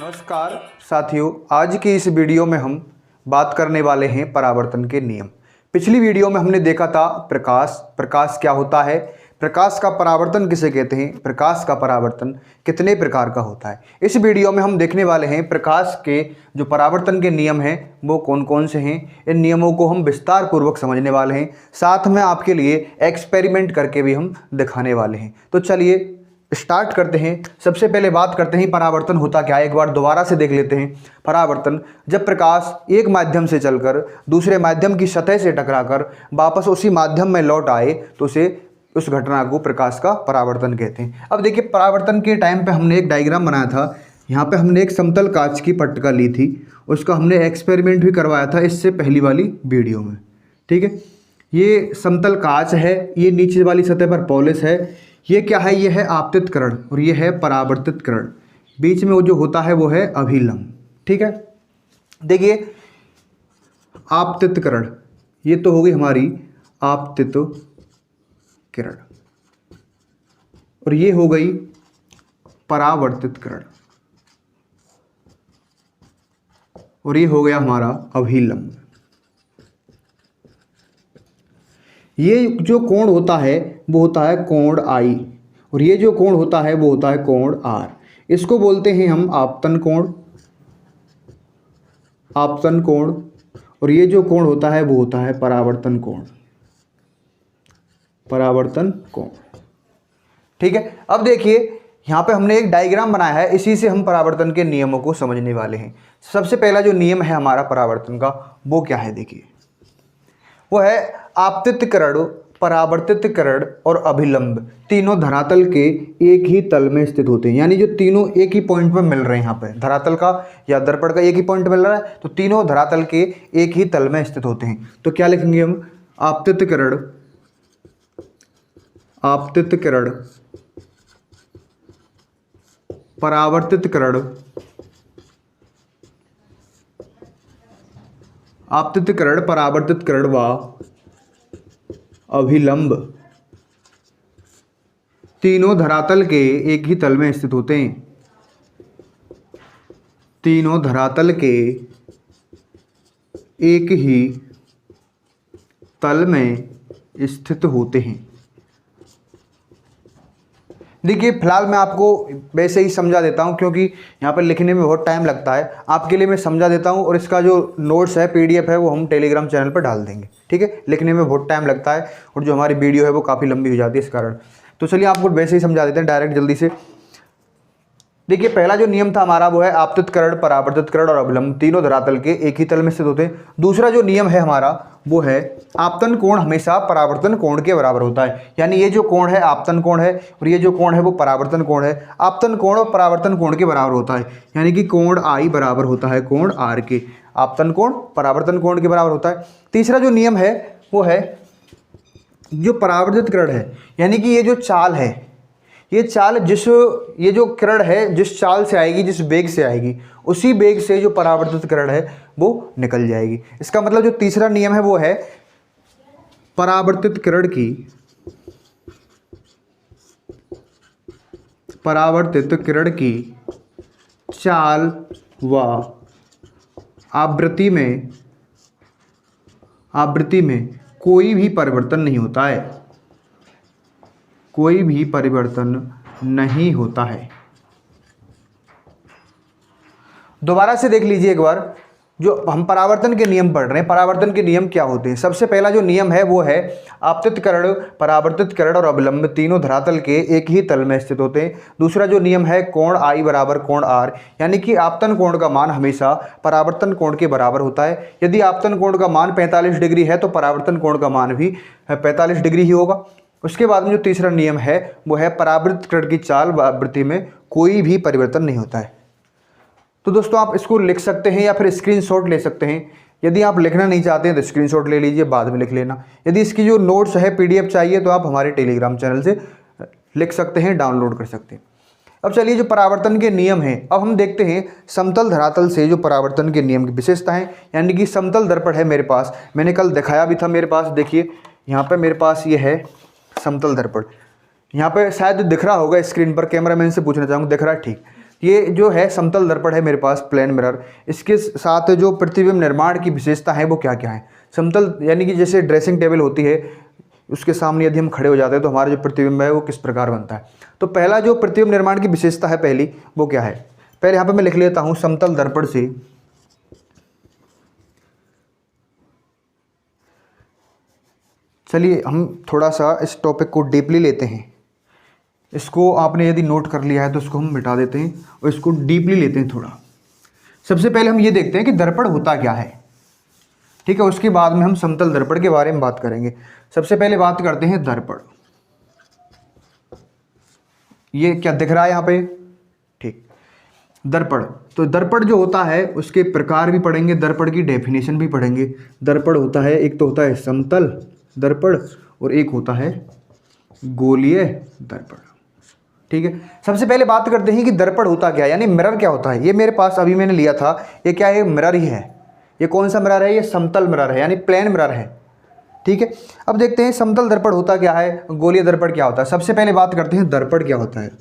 नमस्कार साथियों, आज की इस वीडियो में हम बात करने वाले हैं परावर्तन के नियम। पिछली वीडियो में हमने देखा था प्रकाश क्या होता है, प्रकाश का परावर्तन किसे कहते हैं, प्रकाश का परावर्तन कितने प्रकार का होता है। इस वीडियो में हम देखने वाले हैं प्रकाश के जो परावर्तन के नियम हैं वो कौन कौन से हैं। इन नियमों को हम विस्तार पूर्वक समझने वाले हैं, साथ में आपके लिए एक्सपेरिमेंट करके भी हम दिखाने वाले हैं। तो चलिए स्टार्ट करते हैं। सबसे पहले बात करते हैं परावर्तन होता क्या है। एक बार दोबारा से देख लेते हैं। परावर्तन, जब प्रकाश एक माध्यम से चलकर दूसरे माध्यम की सतह से टकराकर वापस उसी माध्यम में लौट आए तो उस घटना को प्रकाश का परावर्तन कहते हैं। अब देखिए, परावर्तन के टाइम पे हमने एक डायग्राम बनाया था। यहाँ पे हमने एक समतल कांच की पट्टिका ली थी, उसका हमने एक्सपेरिमेंट भी करवाया था इससे पहली वाली वीडियो में। ठीक है, ये समतल कांच है, ये नीचे वाली सतह पर पॉलिश है। ये क्या है, ये है आपतित किरण और ये है परावर्तित किरण। बीच में वो जो होता है वो है अभिलंब। ठीक है, देखिए आपतित किरण, ये तो हो गई हमारी आपतित किरण और ये हो गई परावर्तित किरण और ये हो गया हमारा अभिलंब। ये जो कोण होता है वो होता है कोण आई और ये जो कोण होता है वो होता है कोण आर। इसको बोलते हैं हम आपतन कोण, आपतन कोण। और ये जो कोण होता है वो होता है परावर्तन कोण, परावर्तन कोण। ठीक है, अब देखिए यहाँ पे हमने एक डायग्राम बनाया है, इसी से हम परावर्तन के नियमों को समझने वाले हैं। सबसे पहला जो नियम है हमारा परावर्तन का वो क्या है, देखिए वो है आपतित किरण, परावर्तित किरण और अभिलंब तीनों धरातल के एक ही तल में स्थित होते हैं। यानी जो तीनों एक ही पॉइंट पर मिल रहे हैं, यहाँ पे धरातल का या दर्पण का एक ही पॉइंट मिल रहा है तो तीनों धरातल के एक ही तल में स्थित होते हैं। तो क्या लिखेंगे हम, आपतित किरण, आपतित किरण, परावर्तित किरण, आपतित किरण, परावर्तित किरण व अभिलंब तीनों धरातल के एक ही तल में स्थित होते हैं। तीनों धरातल के एक ही तल में स्थित होते हैं। देखिए फिलहाल मैं आपको वैसे ही समझा देता हूं क्योंकि यहाँ पर लिखने में बहुत टाइम लगता है। आपके लिए मैं समझा देता हूं और इसका जो नोट्स है, पीडीएफ है, वो हम टेलीग्राम चैनल पर डाल देंगे। ठीक है, लिखने में बहुत टाइम लगता है और जो हमारी वीडियो है वो काफ़ी लंबी हो जाती है इस कारण। तो चलिए आपको वैसे ही समझा देते हैं डायरेक्ट जल्दी से। देखिए पहला जो नियम था हमारा वो है आपतित किरण, परावर्तित किरण और अभिलंब तीनों धरातल के एक ही तल में स्थित होते हैं। दूसरा जो नियम है हमारा वो है आपतन कोण हमेशा परावर्तन कोण के बराबर होता है। यानी ये जो कोण है आपतन कोण है और ये जो कोण है वो परावर्तन कोण है। आपतन कोण और परावर्तन कोण के बराबर होता है, यानी कि कोण आई बराबर होता है कोण आर के। आपतन कोण परावर्तन कोण के बराबर होता है। तीसरा जो नियम है वो है जो परावर्तित किरण है, यानी कि ये जो चाल है, ये चाल ये जो किरण है जिस चाल से आएगी, जिस वेग से आएगी, उसी वेग से जो परावर्तित किरण है वो निकल जाएगी। इसका मतलब जो तीसरा नियम है वो है परावर्तित किरण की, परावर्तित किरण की चाल व आवृत्ति में कोई भी परिवर्तन नहीं होता है, कोई भी परिवर्तन नहीं होता है। दोबारा से देख लीजिए एक बार, जो हम परावर्तन के नियम पढ़ रहे हैं, परावर्तन के नियम क्या होते हैं। सबसे पहला जो नियम है वो है आपतित किरण, परावर्तित किरण और अभिलंब तीनों धरातल के एक ही तल में स्थित होते हैं। दूसरा जो नियम है कोण आई बराबर कोण आर, यानी कि आपतन कोण का मान हमेशा परावर्तन कोण के बराबर होता है। यदि आपतन कोण का मान 45 डिग्री है तो परावर्तन कोण का मान भी 45 डिग्री ही होगा। उसके बाद में जो तीसरा नियम है वो है परावर्तित किरण की चाल व आवृत्ति में कोई भी परिवर्तन नहीं होता है। तो दोस्तों आप इसको लिख सकते हैं या फिर स्क्रीनशॉट ले सकते हैं। यदि आप लिखना नहीं चाहते हैं तो स्क्रीनशॉट ले लीजिए, बाद में लिख लेना। यदि इसकी जो नोट्स है पीडीएफ चाहिए तो आप हमारे टेलीग्राम चैनल से लिख सकते हैं, डाउनलोड कर सकते हैं। अब चलिए जो परावर्तन के नियम हैं, अब हम देखते हैं समतल धरातल से जो परावर्तन के नियम की विशेषताएं। यानी कि समतल दर्पण है मेरे पास, मैंने कल दिखाया भी था मेरे पास। देखिए यहाँ पर मेरे पास ये है समतल दर्पण, यहाँ पे शायद दिख रहा होगा स्क्रीन पर, कैमरामैन से पूछना चाहूँगा दिख रहा है ठीक। ये जो है समतल दर्पण है मेरे पास, प्लेन मिरर, इसके साथ जो प्रतिबिंब निर्माण की विशेषता है वो क्या क्या है। समतल यानी कि जैसे ड्रेसिंग टेबल होती है, उसके सामने यदि हम खड़े हो जाते हैं तो हमारा जो प्रतिबिंब है वो किस प्रकार बनता है। तो पहला जो प्रतिबिंब निर्माण की विशेषता है पहली, वो क्या है, पहले यहाँ पे मैं लिख लेता हूँ समतल दर्पण से चलिए हम थोड़ा सा इस टॉपिक को डीपली लेते हैं। इसको आपने यदि नोट कर लिया है तो इसको हम मिटा देते हैं और इसको डीपली लेते हैं थोड़ा। सबसे पहले हम ये देखते हैं कि दर्पण होता क्या है, ठीक है, उसके बाद में हम समतल दर्पण के बारे में बात करेंगे। सबसे पहले बात करते हैं दर्पण। ये क्या दिख रहा है यहाँ पे, ठीक, दर्पण। तो दर्पण जो होता है उसके प्रकार भी पढ़ेंगे, दर्पण की डेफिनेशन भी पढ़ेंगे। दर्पण होता है, एक तो होता है समतल दर्पण और एक होता है गोलीय दर्पण, ठीक है। सबसे पहले बात करते हैं कि दर्पण होता क्या है, यानी मिरर क्या होता है। ये मेरे पास अभी मैंने लिया था, ये क्या है, मिरर ही है। ये कौन सा मिरर है, ये समतल मिरर है, यानी प्लेन मिरर है, ठीक है। अब देखते हैं समतल दर्पण होता क्या है, गोलीय दर्पण क्या होता है। सबसे पहले बात करते हैं दर्पण क्या होता है।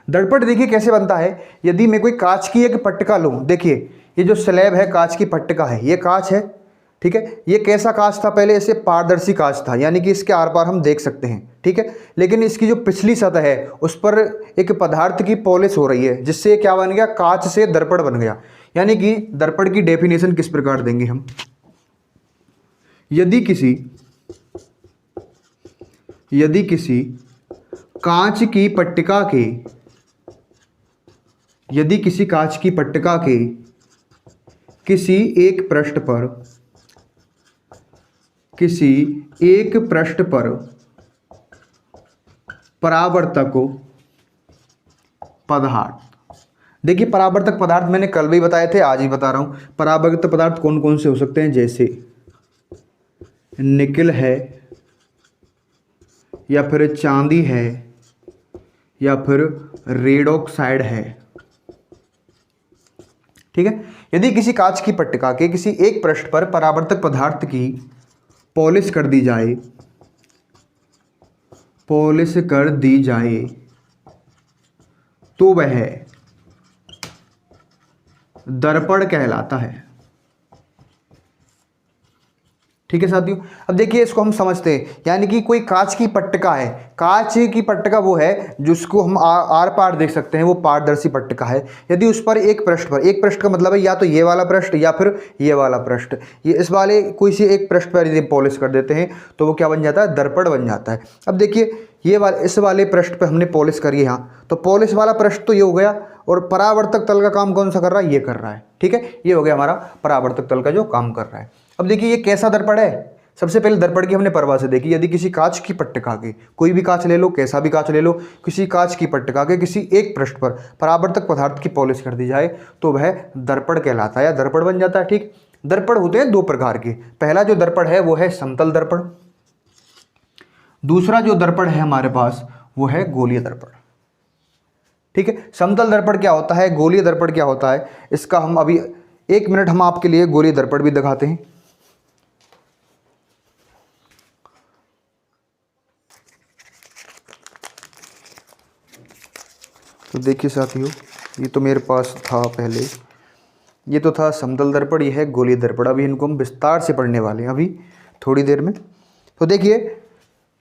दर्पण देखिए कैसे बनता है, यदि मैं कोई कांच की एक पट्टिका लूँ, देखिए ये जो स्लैब है कांच की पट्टिका है, ये कांच है, ठीक है। ये कैसा कांच था, पहले ऐसे पारदर्शी कांच था, यानी कि इसके आर पार हम देख सकते हैं, ठीक है। लेकिन इसकी जो पिछली सतह है उस पर एक पदार्थ की पॉलिश हो रही है, जिससे क्या बन गया, कांच से दर्पण बन गया। यानी कि दर्पण की डेफिनेशन किस प्रकार देंगे हम, यदि किसी कांच की पट्टिका के, यदि किसी कांच की पट्टिका के किसी एक पृष्ठ पर परावर्तक पदार्थ, देखिए परावर्तक पदार्थ मैंने कल भी बताए थे, आज ही बता रहा हूं। परावर्तक पदार्थ कौन कौन से हो सकते हैं, जैसे निकेल है, या फिर चांदी है, या फिर रेड ऑक्साइड है, ठीक है। यदि किसी कांच की पट्टिका के किसी एक पृष्ठ पर परावर्तक पदार्थ की पॉलिश कर दी जाए तो वह दर्पण कहलाता है, ठीक है साथियों। अब देखिए इसको हम समझते हैं, यानी कि कोई कांच की पट्टिका है, कांच की पट्टिका वो है जिसको हम आर पार देख सकते हैं, वो पारदर्शी पट्टिका है। यदि उस पर एक पृष्ठ का मतलब है या तो ये वाला पृष्ठ या फिर ये वाला पृष्ठ, ये इस वाले कोई से एक पृष्ठ पर यदि पॉलिश कर देते हैं तो वो क्या बन जाता है, दर्पण बन जाता है। अब देखिए ये वाले, इस वाले पृष्ठ पर हमने पॉलिश करी है यहाँ, तो पॉलिश वाला पृष्ठ तो ये हो गया, और परावर्तक तल का काम कौन सा कर रहा है, ये कर रहा है, ठीक है। ये हो गया हमारा परावर्तक तल का जो काम कर रहा है। अब देखिए ये कैसा दर्पण है, सबसे पहले दर्पण की हमने परिभाषा देखी। यदि किसी कांच की पट्टिका के, कोई भी कांच ले लो, कैसा भी कांच ले लो, किसी कांच की पट्टिका के किसी एक पृष्ठ पर परावर्तक पदार्थ की पॉलिश कर दी जाए तो वह दर्पण कहलाता है या दर्पण बन जाता है, ठीक। दर्पण होते हैं दो प्रकार के, पहला जो दर्पण है वो है समतल दर्पण, दूसरा जो दर्पण है हमारे पास वो है गोलीय दर्पण, ठीक है। समतल दर्पण क्या होता है, गोलीय दर्पण क्या होता है, इसका हम अभी 1 मिनट हम आपके लिए गोलीय दर्पण भी दिखाते हैं। तो देखिए साथियों, ये तो मेरे पास था पहले, ये तो था समतल दर्पण, ये है गोलीय दर्पण। अभी इनको हम विस्तार से पढ़ने वाले हैं अभी थोड़ी देर में। तो देखिए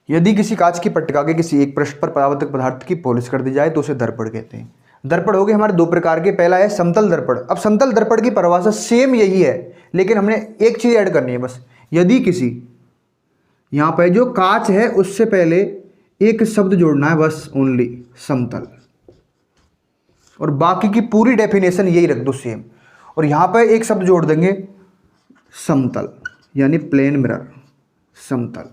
यदि किसी कांच की पट्टिका के किसी एक पृष्ठ पर परावर्तक पदार्थ की पॉलिश कर दी जाए तो उसे दर्पण कहते हैं। दर्पण हो गए हमारे दो प्रकार के, पहला है समतल दर्पण। अब समतल दर्पण की परिभाषा सेम यही है, लेकिन हमने एक चीज़ ऐड करनी है बस। यदि किसी, यहाँ पर जो कांच है उससे पहले एक शब्द जोड़ना है बस, ओनली समतल, और बाकी की पूरी डेफिनेशन यही रख दो सेम। और यहाँ पर एक शब्द जोड़ देंगे समतल, यानी प्लेन मिरर, समतल।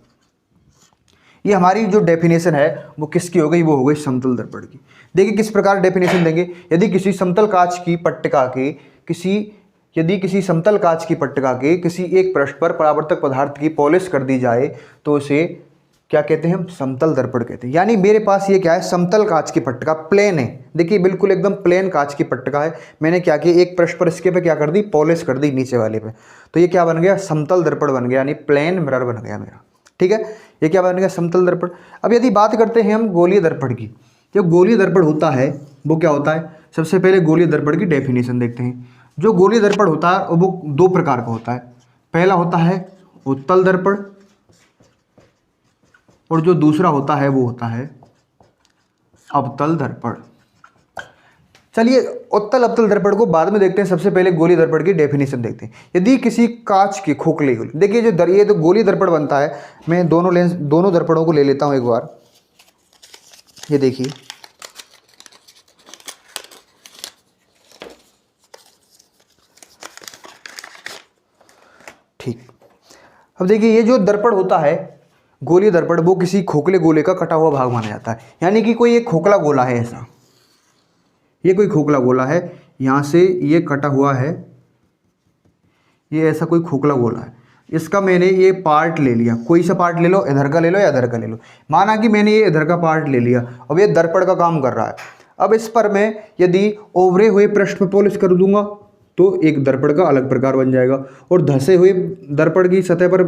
ये हमारी जो डेफिनेशन है वो किसकी हो गई, वो हो गई समतल दर्पण की। देखिए किस प्रकार डेफिनेशन देंगे, यदि किसी समतल कांच की पट्टिका के किसी एक पृष्ठ पर परावर्तक पदार्थ की पॉलिश कर दी जाए तो उसे क्या कहते हैं, हम समतल दर्पण कहते हैं। यानी मेरे पास ये क्या है, समतल कांच की पट्टिका, प्लेन है, देखिए बिल्कुल एकदम प्लेन कांच की पट्टिका है। मैंने क्या किया, एक पृष्ठ पर इसके पे क्या कर दी, पॉलिश कर दी नीचे वाले पे, तो ये क्या बन गया, समतल दर्पण बन गया, यानी प्लेन मिरर बन गया मेरा, ठीक है। ये क्या बन गया, समतल दर्पण। अब यदि बात करते हैं हम गोलीय दर्पण की, जो गोलीय दर्पण होता है वो क्या होता है, सबसे पहले गोलीय दर्पण की डेफिनेशन देखते हैं। जो गोलीय दर्पण होता है वो दो प्रकार का होता है। पहला होता है उत्तल दर्पण और जो दूसरा होता है वो होता है अवतल दर्पण। चलिए उत्तल अवतल दर्पण को बाद में देखते हैं, सबसे पहले गोलीय दर्पण की डेफिनेशन देखते हैं। यदि किसी कांच के खोखले गोले, देखिए ये तो गोलीय दर्पण बनता है, मैं दोनों दर्पणों को ले लेता हूं एक बार। ये देखिए, ठीक। अब देखिए ये जो दर्पण होता है गोलीय दर्पण, वो किसी खोखले गोले का कटा हुआ भाग माना जाता है। यानी कि कोई एक खोखला गोला है ऐसा, ये कोई खोखला गोला है, यहाँ से ये कटा हुआ है, ये ऐसा कोई खोखला गोला है। इसका मैंने ये पार्ट ले लिया, कोई सा पार्ट ले लो, इधर का ले लो या इधर का ले लो। माना कि मैंने ये इधर का पार्ट ले लिया, अब ये दर्पण का काम कर रहा है। अब इस पर मैं यदि ओवरे हुए पृष्ठ पर पॉलिश कर दूंगा तो एक दर्पण का अलग प्रकार बन जाएगा, और धसे हुए दर्पण की सतह पर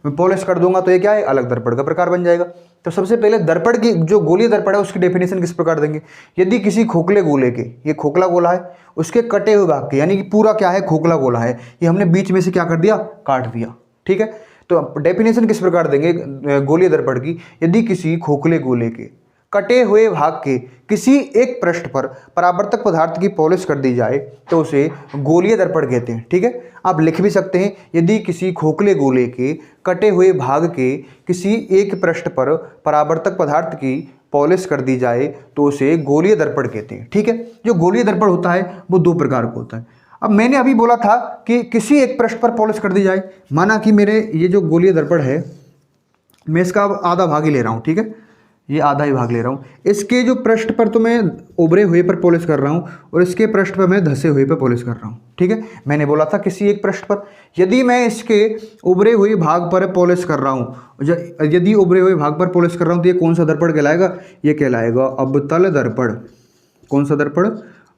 पॉलिश कर दूंगा तो ये क्या है, अलग दर्पण का प्रकार बन जाएगा। तो सबसे पहले दर्पण की जो गोलीय दर्पण है उसकी डेफिनेशन किस प्रकार देंगे। यदि किसी खोखले गोले के, ये खोखला गोला है, उसके कटे हुए भाग के, यानी कि पूरा क्या है खोखला गोला है, ये हमने बीच में से क्या कर दिया, काट दिया, ठीक है। तो डेफिनेशन किस प्रकार देंगे गोलीय दर्पण की। यदि किसी खोखले गोले के कटे हुए भाग के किसी एक पृष्ठ पर परावर्तक पदार्थ की पॉलिश कर दी जाए तो उसे गोलीय दर्पण कहते हैं, ठीक है। आप लिख भी सकते हैं, यदि किसी खोखले गोले के कटे हुए भाग के किसी एक पृष्ठ पर परावर्तक पदार्थ की पॉलिश कर दी जाए तो उसे गोलीय दर्पण कहते हैं, ठीक है। जो गोलीय दर्पण होता है वो दो प्रकार का होता है। अब मैंने अभी बोला था कि किसी एक पृष्ठ पर पॉलिश कर दी जाए, माना कि मेरे ये जो गोलीय दर्पण है मैं इसका अब आधा भाग ही ले रहा हूँ, ठीक है, ये आधा ही भाग ले रहा हूँ। इसके जो पृष्ठ पर तो मैं उभरे हुए पर पॉलिश कर रहा हूँ और इसके पृष्ठ पर मैं धसे हुए पर पॉलिश कर रहा हूँ, ठीक है। मैंने बोला था किसी एक पृष्ठ पर, यदि मैं इसके उभरे हुए भाग पर पॉलिश कर रहा हूँ, यदि उभरे हुए भाग पर पॉलिश कर रहा हूँ तो ये कौन सा दर्पण कहलाएगा, ये कहलाएगा अवतल दर्पण। कौन सा दर्पण,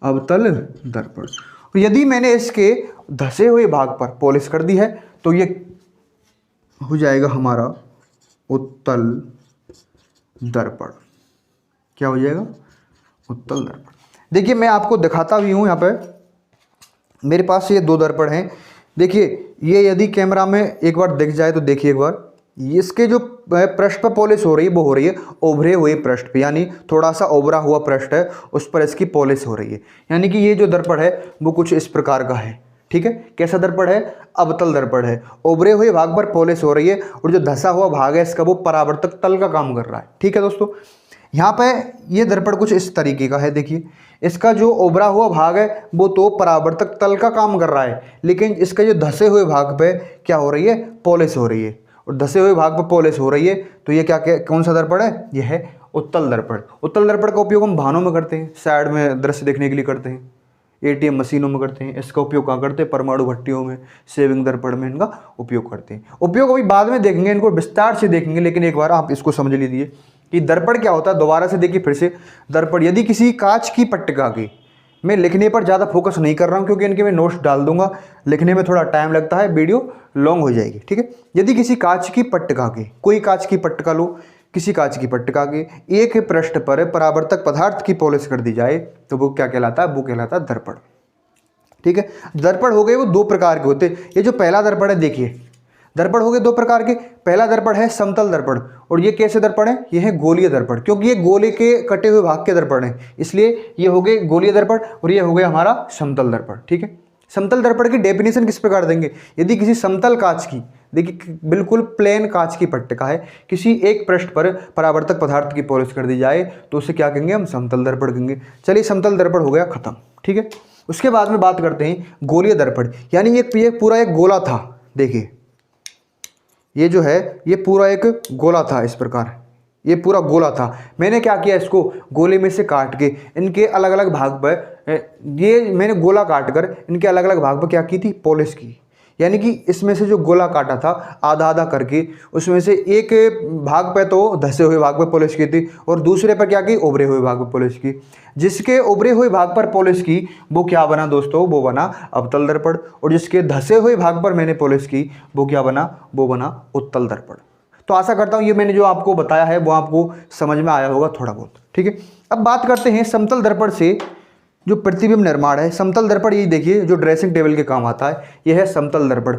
अवतल दर्पण। और यदि मैंने इसके धसे हुए भाग पर पॉलिश कर दी है तो ये हो जाएगा हमारा उत्तल दर्पण। क्या हो जाएगा, उत्तल दर्पण। देखिए मैं आपको दिखाता भी हूँ, यहाँ पे मेरे पास ये दो दर्पण हैं। देखिए ये यदि कैमरा में एक बार दिख जाए तो देखिए एक बार, इसके जो पृष्ठ पर पॉलिश हो रही है वो हो रही है उभरे हुए पृष्ठ पे, यानी थोड़ा सा उभरा हुआ पृष्ठ है उस पर इसकी पॉलिश हो रही है। यानी कि ये जो दर्पण है वो कुछ इस प्रकार का है, ठीक है। कैसा दर्पण है, अवतल दर्पण है, उभरे हुए भाग पर पॉलिश हो रही है और जो धसा हुआ भाग है इसका वो परावर्तक तल का काम कर रहा है, ठीक है दोस्तों। यहाँ पे ये दर्पण कुछ इस तरीके का है। देखिए इसका जो उभरा हुआ भाग है वो तो परावर्तक तल का काम कर रहा है, लेकिन इसका जो धसे हुए भाग पे क्या हो रही है, पॉलिश हो रही है, और धसे हुए भाग पर पॉलिश हो रही है। तो ये क्या कौन सा दर्पण है, यह है उत्तल दर्पण। उत्तल दर्पण का उपयोग हम वाहनों में करते हैं, साइड में दृश्य देखने के लिए करते हैं, एटीएम मशीनों में करते हैं। इसका उपयोग कहाँ करते हैं, परमाणु भट्टियों में, सेविंग दर्पण में इनका उपयोग करते हैं। उपयोग अभी बाद में देखेंगे, इनको विस्तार से देखेंगे, लेकिन एक बार आप इसको समझ लीजिए कि दर्पण क्या होता है। दोबारा से देखिए फिर से, दर्पण यदि किसी कांच की पट्टिका की, मैं लिखने पर ज़्यादा फोकस नहीं कर रहा हूँ क्योंकि इनके मैं नोट्स डाल दूंगा, लिखने में थोड़ा टाइम लगता है, वीडियो लॉन्ग हो जाएगी, ठीक है। यदि किसी कांच की पट्टिका की, कोई कांच की पट्टिका लो, किसी कांच की पट्टिका के एक पृष्ठ पर परावर्तक पदार्थ की पॉलिश कर दी जाए तो वो क्या कहलाता है, वो कहलाता है दर्पण, ठीक है। दर्पण हो गए वो दो प्रकार के होते हैं। ये जो पहला दर्पण है, देखिए दर्पण हो गए दो प्रकार के। पहला दर्पण है समतल दर्पण, और ये कैसे दर्पण है, ये है गोलीय दर्पण, क्योंकि ये गोले के कटे हुए भाग के दर्पण है, इसलिए ये हो गए गोलीय दर्पण और ये हो गया हमारा समतल दर्पण, ठीक है। समतल दर्पण की डेफिनेशन किस प्रकार देंगे। यदि किसी समतल कांच की, देखिए बिल्कुल प्लेन कांच की पट्टिका है, किसी एक पृष्ठ पर परावर्तक पदार्थ की पॉलिश कर दी जाए तो उसे क्या कहेंगे, हम समतल दर्पण कहेंगे। चलिए समतल दर्पण हो गया खत्म, ठीक है। उसके बाद में बात करते हैं गोलीय दर्पण, यानी ये पूरा एक गोला था। देखिए ये जो है ये पूरा एक गोला था, इस प्रकार ये पूरा गोला था। मैंने क्या किया, इसको गोले में से काट के इनके अलग अलग भाग पर, ये मैंने गोला काट कर इनके अलग अलग भाग पर क्या की थी, पॉलिश की। यानी कि इसमें से जो गोला काटा था आधा आधा करके, उसमें से एक भाग पे तो धसे हुए भाग पे पॉलिश की थी और दूसरे पर क्या की, उभरे हुए भाग पर पॉलिश की। जिसके उभरे हुए भाग पर पॉलिश की वो क्या बना दोस्तों, वो बना अवतल दर्पण, और जिसके धसे हुए भाग पर मैंने पॉलिश की वो क्या बना, वो बना उत्तल दर्पण। तो आशा करता हूँ ये मैंने जो आपको बताया है वो आपको समझ में आया होगा थोड़ा बहुत। ठीक है, अब बात करते हैं समतल दर्पण से जो प्रतिबिंब निर्माण है। समतल दर्पण ये देखिए जो ड्रेसिंग टेबल के काम आता है, यह है समतल दर्पण।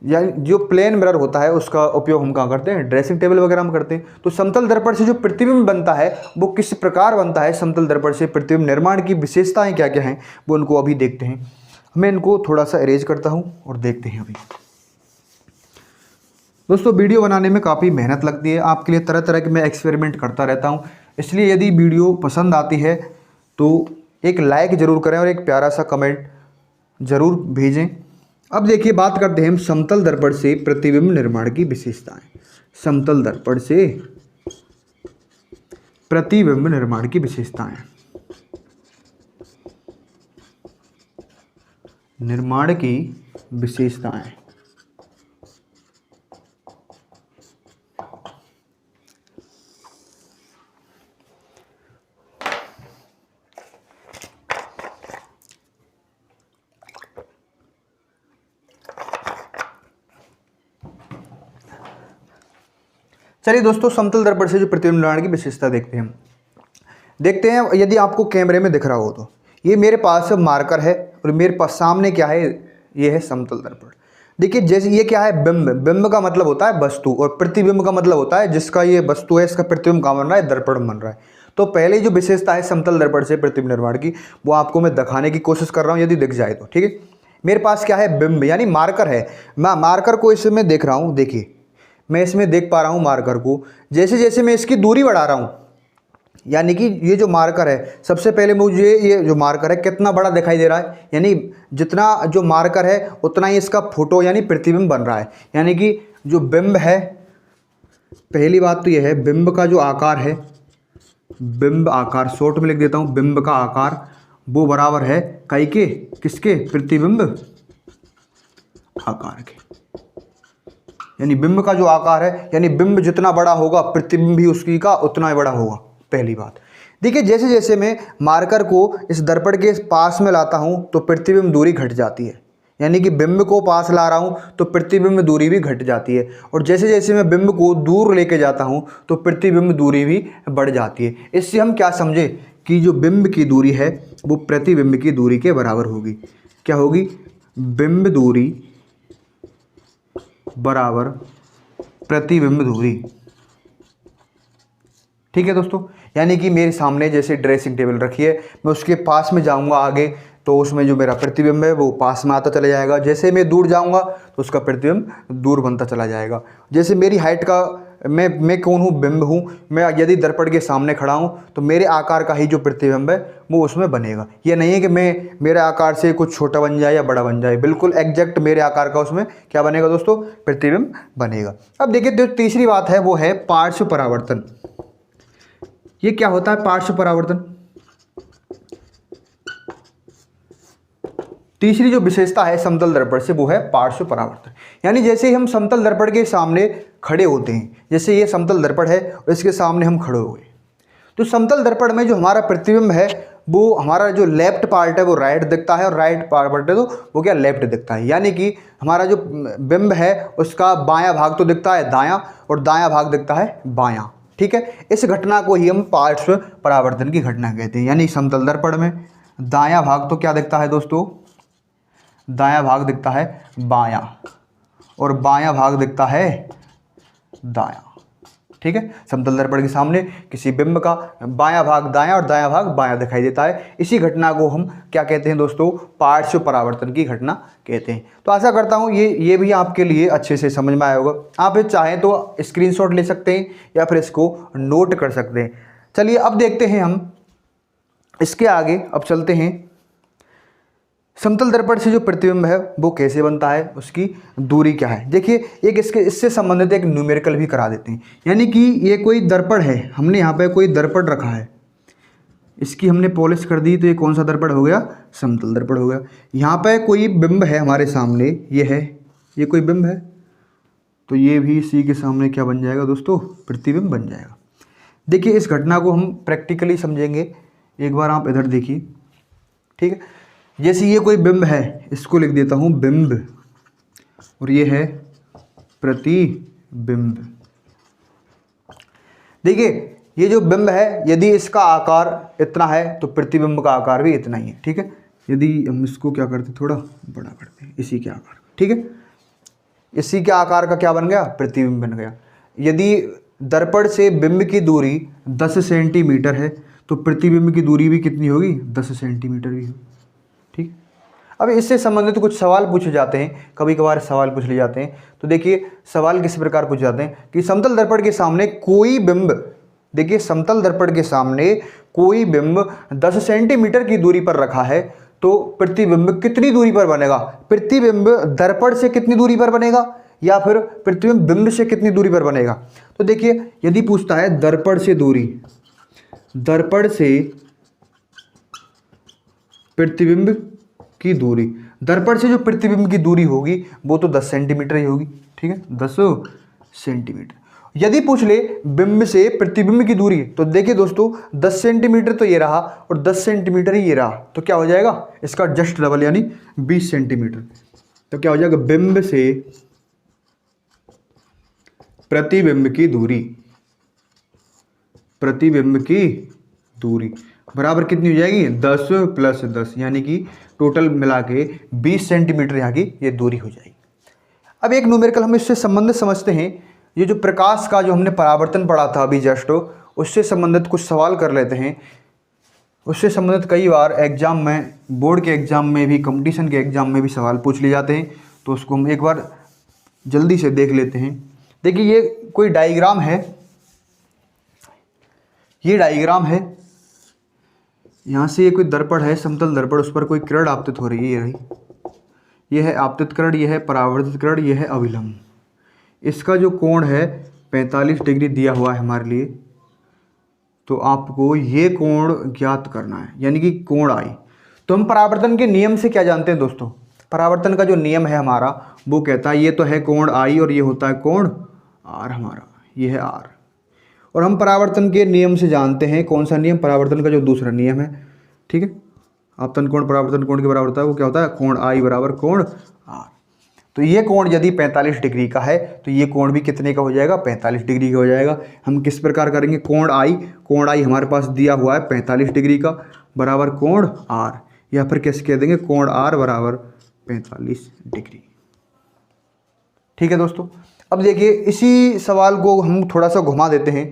यानी जो प्लेन मिरर होता है उसका उपयोग हम कहाँ करते हैं, ड्रेसिंग टेबल वगैरह हम करते हैं। तो समतल दर्पण से जो प्रतिबिंब बनता है वो किस प्रकार बनता है, समतल दर्पण से प्रतिबिंब निर्माण की विशेषताएं क्या क्या हैं वो उनको अभी देखते हैं। मैं इनको थोड़ा सा इरेज करता हूँ और देखते हैं। अभी दोस्तों वीडियो बनाने में काफ़ी मेहनत लगती है, आपके लिए तरह तरह के मैं एक्सपेरिमेंट करता रहता हूँ, इसलिए यदि वीडियो पसंद आती है तो एक लाइक ज़रूर करें और एक प्यारा सा कमेंट ज़रूर भेजें। अब देखिए बात करते हैं हम समतल दर्पण से प्रतिबिंब निर्माण की विशेषताएं। समतल दर्पण से प्रतिबिंब निर्माण की विशेषताएं, निर्माण की विशेषताएं। चलिए दोस्तों समतल दर्पण से जो प्रतिबिंब निर्माण की विशेषता देखते हैं। यदि आपको कैमरे में दिख रहा हो तो ये मेरे पास मार्कर है और मेरे पास सामने क्या है, ये है समतल दर्पण। देखिए जैसे ये क्या है, बिंब। बिंब का मतलब होता है वस्तु और प्रतिबिंब का मतलब होता है जिसका ये वस्तु है, इसका प्रतिबिंब कहाँ बन रहा है, दर्पण बन रहा है। तो पहले जो विशेषता है समतल दर्पण से प्रतिबिंब निर्माण की वो आपको मैं दिखाने की कोशिश कर रहा हूँ, यदि दिख जाए तो। ठीक है, मेरे पास क्या है, बिंब यानी मार्कर है। मैं मार्कर को इसमें देख रहा हूँ, देखिए मैं इसमें देख पा रहा हूँ मार्कर को। जैसे जैसे मैं इसकी दूरी बढ़ा रहा हूँ, यानी कि ये जो मार्कर है, सबसे पहले मुझे ये जो मार्कर है कितना बड़ा दिखाई दे रहा है, यानी जितना जो मार्कर है उतना ही इसका फोटो यानी प्रतिबिंब बन रहा है। यानी कि जो बिंब है, पहली बात तो ये है बिंब का जो आकार है, बिंब आकार शॉर्ट में लिख देता हूँ, बिंब का आकार वो बराबर है कई के, किसके, प्रतिबिंब आकार के। यानी बिंब का जो आकार है, यानी बिंब जितना बड़ा होगा प्रतिबिंब भी उसकी का उतना ही बड़ा होगा, पहली बात। देखिए जैसे जैसे मैं मार्कर को इस दर्पण के पास में लाता हूं तो प्रतिबिंब दूरी घट जाती है, यानी कि बिंब को पास ला रहा हूं तो प्रतिबिंब दूरी भी घट जाती है। और जैसे जैसे मैं बिंब को दूर लेके जाता हूं तो प्रतिबिंब दूरी भी बढ़ जाती है। इससे हम क्या समझे कि जो बिंब की दूरी है वो प्रतिबिंब की दूरी के बराबर होगी। क्या होगी, बिंब दूरी बराबर प्रतिबिंब दूरी। ठीक है दोस्तों, यानी कि मेरे सामने जैसे ड्रेसिंग टेबल रखी है, मैं उसके पास में जाऊंगा आगे तो उसमें जो मेरा प्रतिबिंब है वो पास में आता चला जाएगा। जैसे मैं दूर जाऊंगा तो उसका प्रतिबिंब दूर बनता चला जाएगा। जैसे मेरी हाइट का मैं कौन हूँ, बिंब हूँ। मैं यदि दर्पण के सामने खड़ा हूँ तो मेरे आकार का ही जो प्रतिबिंब है वो उसमें बनेगा। ये नहीं है कि मेरे आकार से कुछ छोटा बन जाए या बड़ा बन जाए, बिल्कुल एग्जैक्ट मेरे आकार का उसमें क्या बनेगा दोस्तों, प्रतिबिंब बनेगा। अब देखिए जो तीसरी बात है वो है पार्श्व परावर्तन। ये क्या होता है पार्श्व परावर्तन? तीसरी जो विशेषता है समतल दर्पण से वो है पार्श्व परावर्तन। यानी जैसे ही हम समतल दर्पण के सामने खड़े होते हैं, जैसे ये समतल दर्पण है और इसके सामने हम खड़े हो गए, तो समतल दर्पण में जो हमारा प्रतिबिंब है वो हमारा जो लेफ्ट पार्ट है वो राइट दिखता है और राइट पार्ट है तो वो क्या लेफ्ट दिखता है। यानी कि हमारा जो बिंब है उसका बायां भाग तो दिखता है दायां और दायां भाग दिखता है बायां। ठीक है, इस घटना को ही हम पार्श्व परावर्तन की घटना कहते हैं। यानी समतल दर्पण में दायां भाग तो क्या दिखता है दोस्तों, दायां भाग दिखता है बायां और बायां भाग दिखता है दायां। ठीक है, समतल दर्पण के सामने किसी बिंब का बायां भाग दायां और दायां भाग बायां दिखाई देता है। इसी घटना को हम क्या कहते हैं दोस्तों, पार्श्व परावर्तन की घटना कहते हैं। तो आशा करता हूं ये भी आपके लिए अच्छे से समझ में आया होगा। आप चाहें तो स्क्रीनशॉट ले सकते हैं या फिर इसको नोट कर सकते हैं। चलिए अब देखते हैं हम इसके आगे, अब चलते हैं समतल दर्पण से जो प्रतिबिंब है वो कैसे बनता है, उसकी दूरी क्या है। देखिए एक इससे संबंधित एक न्यूमेरिकल भी करा देते हैं। यानी कि ये कोई दर्पण है, हमने यहाँ पे कोई दर्पण रखा है, इसकी हमने पॉलिश कर दी तो ये कौन सा दर्पण हो गया, समतल दर्पण हो गया। यहाँ पे कोई बिंब है हमारे सामने, ये है, ये कोई बिंब है तो ये भी इसी के सामने क्या बन जाएगा दोस्तों, प्रतिबिंब बन जाएगा। देखिए इस घटना को हम प्रैक्टिकली समझेंगे, एक बार आप इधर देखिए। ठीक है, जैसे ये कोई बिंब है, इसको लिख देता हूँ बिंब और ये है प्रतिबिंब। बिंब। देखिए ये जो बिंब है, यदि इसका आकार इतना है तो प्रतिबिंब का आकार भी इतना ही है, ठीक है। यदि हम इसको क्या करते, थोड़ा बड़ा करते हैं, इसी के आकार, ठीक है, इसी के आकार का क्या बन गया, प्रतिबिंब बन गया। यदि दर्पण से बिंब की दूरी 10 सेंटीमीटर है तो प्रतिबिंब की दूरी भी कितनी होगी, 10 सेंटीमीटर भी होगी, ठीक। अब इससे संबंधित कुछ सवाल पूछे जाते हैं, कभी कभार सवाल पूछ ले जाते हैं। तो देखिए सवाल किस प्रकार पूछे जाते हैं कि समतल दर्पण के सामने कोई बिंब, देखिए समतल दर्पण के सामने कोई बिंब 10 सेंटीमीटर की दूरी पर रखा है तो प्रतिबिंब कितनी दूरी पर बनेगा, प्रतिबिंब दर्पण से कितनी दूरी पर बनेगा या फिर प्रतिबिंब बिंब से कितनी दूरी पर बनेगा। तो देखिए यदि पूछता है दर्पण से दूरी, दर्पण से प्रतिबिंब की दूरी, दर्पण से जो प्रतिबिंब की दूरी होगी वो तो 10 सेंटीमीटर ही होगी, ठीक है, 10 सेंटीमीटर। यदि पूछ ले बिंब से प्रतिबिंब की दूरी, तो देखिए दोस्तों 10 सेंटीमीटर तो ये रहा और 10 सेंटीमीटर ही ये रहा, तो क्या हो जाएगा इसका जस्ट डबल यानी 20 सेंटीमीटर। तो क्या हो जाएगा, बिंब से प्रतिबिंब की दूरी, प्रतिबिंब की दूरी बराबर कितनी हो जाएगी, 10 + 10 यानी कि टोटल मिला के 20 सेंटीमीटर यहाँ की ये दूरी हो जाएगी। अब एक न्यूमेरिकल हम इससे संबंधित समझते हैं। ये जो प्रकाश का जो हमने परावर्तन पढ़ा था अभी जस्ट, उससे संबंधित कुछ सवाल कर लेते हैं। उससे संबंधित कई बार एग्जाम में, बोर्ड के एग्जाम में भी, कंपटीशन के एग्जाम में भी सवाल पूछ लिए जाते हैं, तो उसको हम एक बार जल्दी से देख लेते हैं। देखिए ये कोई डायग्राम है, ये डायग्राम है, यहाँ से ये कोई दर्पण है, समतल दर्पण, उस पर कोई किरण आपतित हो रही है, ये रही, ये है आपतित किरण, ये है परावर्तित किरण, ये है अभिलंब। इसका जो कोण है 45 डिग्री दिया हुआ है हमारे लिए, तो आपको ये कोण ज्ञात करना है, यानी कि कोण आई। तो हम परावर्तन के नियम से क्या जानते हैं दोस्तों, परावर्तन का जो नियम है हमारा वो कहता है ये तो है कोण आई और ये होता है कोण आर हमारा, ये है आर। और हम परावर्तन के नियम से जानते हैं कौन सा नियम, परावर्तन का जो दूसरा नियम है, ठीक है, आपतन कोण परावर्तन कोण के बराबर होता है, वो क्या होता है, कोण आई बराबर कोण आर। तो ये कोण यदि 45 डिग्री का है तो ये कोण भी कितने का हो जाएगा, 45 डिग्री का हो जाएगा। हम किस प्रकार करेंगे, कोण आई हमारे पास दिया हुआ है 45 डिग्री का बराबर कोण आर, या फिर कैसे कह देंगे, कोण आर बराबर 45 डिग्री, ठीक है दोस्तों। अब देखिए इसी सवाल को हम थोड़ा सा घुमा देते हैं।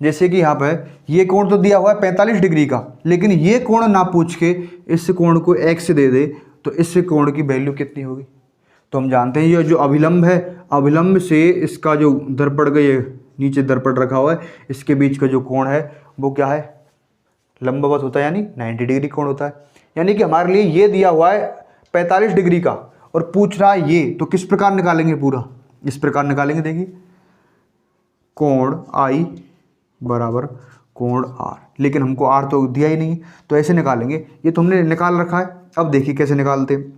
जैसे कि यहाँ पर ये कोण तो दिया हुआ है 45 डिग्री का, लेकिन ये कोण ना पूछ के इस कोण को x दे दे तो इस कोण की वैल्यू कितनी होगी। तो हम जानते हैं ये जो अभिलंब है, अभिलंब से इसका जो दर्पण का, ये नीचे दर्पण रखा हुआ है, इसके बीच का जो कोण है वो क्या है, लंबवत होता है, यानी 90 डिग्री कोण होता है। यानी कि हमारे लिए ये दिया हुआ है 45 डिग्री का और पूछ रहा है ये, तो किस प्रकार निकालेंगे, पूरा इस प्रकार निकालेंगे। देखिए कोण आई बराबर कोण आर, लेकिन हमको आर तो दिया ही नहीं, तो ऐसे निकालेंगे, ये तो हमने निकाल रखा है। अब देखिए कैसे निकालते हैं,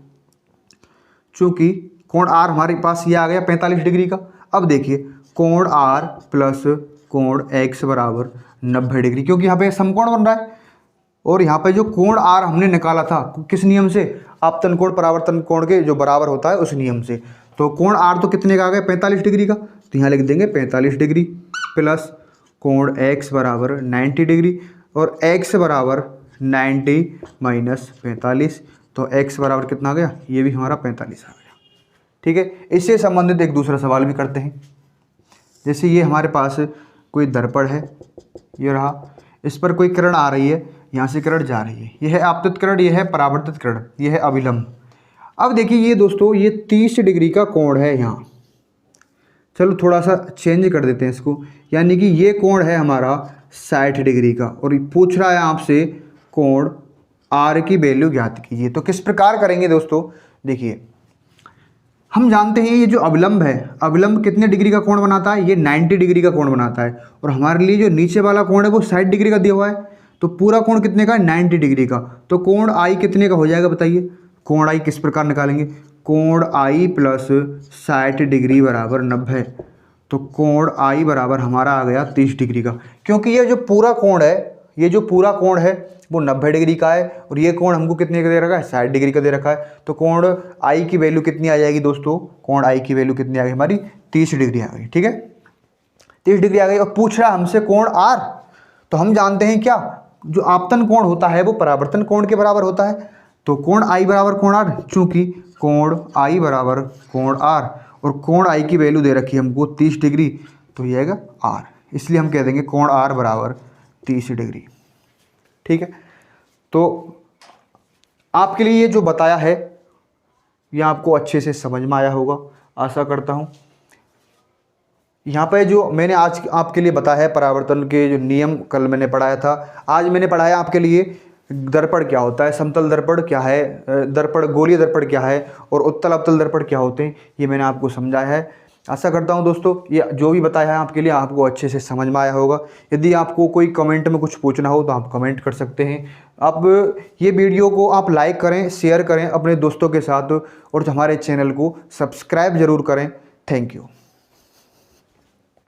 चूँकि कोण आर हमारे पास ये आ गया 45 डिग्री का। अब देखिए कोण आर प्लस कोण एक्स बराबर 90 डिग्री, क्योंकि यहाँ पे समकोण बन रहा है और यहाँ पे जो कोण आर हमने निकाला था किस नियम से, आपतन कोण परावर्तन कोण के जो बराबर होता है उस नियम से। तो कोण आर तो कितने का आ गया, 45 डिग्री का, तो यहाँ लिख देंगे 45 डिग्री प्लस कोण एक्स बराबर 90 डिग्री, और एक्स बराबर 90 माइनस 45, तो x बराबर कितना आ गया, ये भी हमारा 45 आ गया, ठीक है। इससे संबंधित एक दूसरा सवाल भी करते हैं। जैसे ये हमारे पास कोई दर्पण है, ये रहा, इस पर कोई किरण आ रही है, यहाँ से किरण जा रही है, ये है आपतित किरण, ये है परावर्तित किरण, ये है अभिलंब। अब देखिए ये दोस्तों ये 30 डिग्री का कोण है यहाँ, चलो थोड़ा सा चेंज कर देते हैं इसको, यानी कि ये कोण है हमारा 60 डिग्री का और पूछ रहा है आपसे कोण आर की वैल्यू ज्ञात कीजिए। तो किस प्रकार करेंगे दोस्तों, देखिए हम जानते हैं ये जो अविलंब है, अविलंब कितने डिग्री का कोण बनाता है, ये 90 डिग्री का कोण बनाता है, और हमारे लिए जो नीचे वाला कोण है वो 60 डिग्री का दिया हुआ है, तो पूरा कोण कितने का है, 90 डिग्री का। तो कोण आई कितने का हो जाएगा बताइए, कोण आई किस प्रकार निकालेंगे, कोण आई प्लस 60 डिग्री बराबर 90, तो कोण आई बराबर हमारा आ गया 30 डिग्री का, क्योंकि ये जो पूरा कोण है, ये जो पूरा कोण है वो 90 डिग्री का है और ये कोण हमको कितने का दे रखा है, 60 डिग्री का दे रखा है। तो कोण आई की वैल्यू कितनी आ जाएगी दोस्तों, कोण आई की वैल्यू कितनी आ गई हमारी, 30 डिग्री आ गई, ठीक है। 30 डिग्री आ गई और पूछ रहा है हमसे कोण आर। तो हम जानते हैं क्या, जो आपतन कोण होता है वो परावर्तन कोण के बराबर होता है। तो कोण आई बराबर कोण आर, चूंकि कोण आई बराबर कोण आर और कोण आई की वैल्यू दे रखी है हमको 30 डिग्री, तो ये आएगा आर, इसलिए हम कह देंगे कोण आर बराबर 30 डिग्री। ठीक है, तो आपके लिए ये जो बताया है ये आपको अच्छे से समझ में आया होगा, आशा करता हूँ। यहाँ पे जो मैंने आज आपके लिए बताया है परावर्तन के जो नियम कल मैंने पढ़ाया था, आज मैंने पढ़ाया आपके लिए दर्पण क्या होता है, समतल दर्पण क्या है, दर्पण गोलीय दर्पण क्या है और उत्तल अवतल दर्पण क्या होते हैं, ये मैंने आपको समझाया है। आशा करता हूँ दोस्तों ये जो भी बताया है आपके लिए आपको अच्छे से समझ में आया होगा। यदि आपको कोई कमेंट में कुछ पूछना हो तो आप कमेंट कर सकते हैं। आप ये वीडियो को आप लाइक करें, शेयर करें अपने दोस्तों के साथ और हमारे चैनल को सब्सक्राइब ज़रूर करें। Thank you.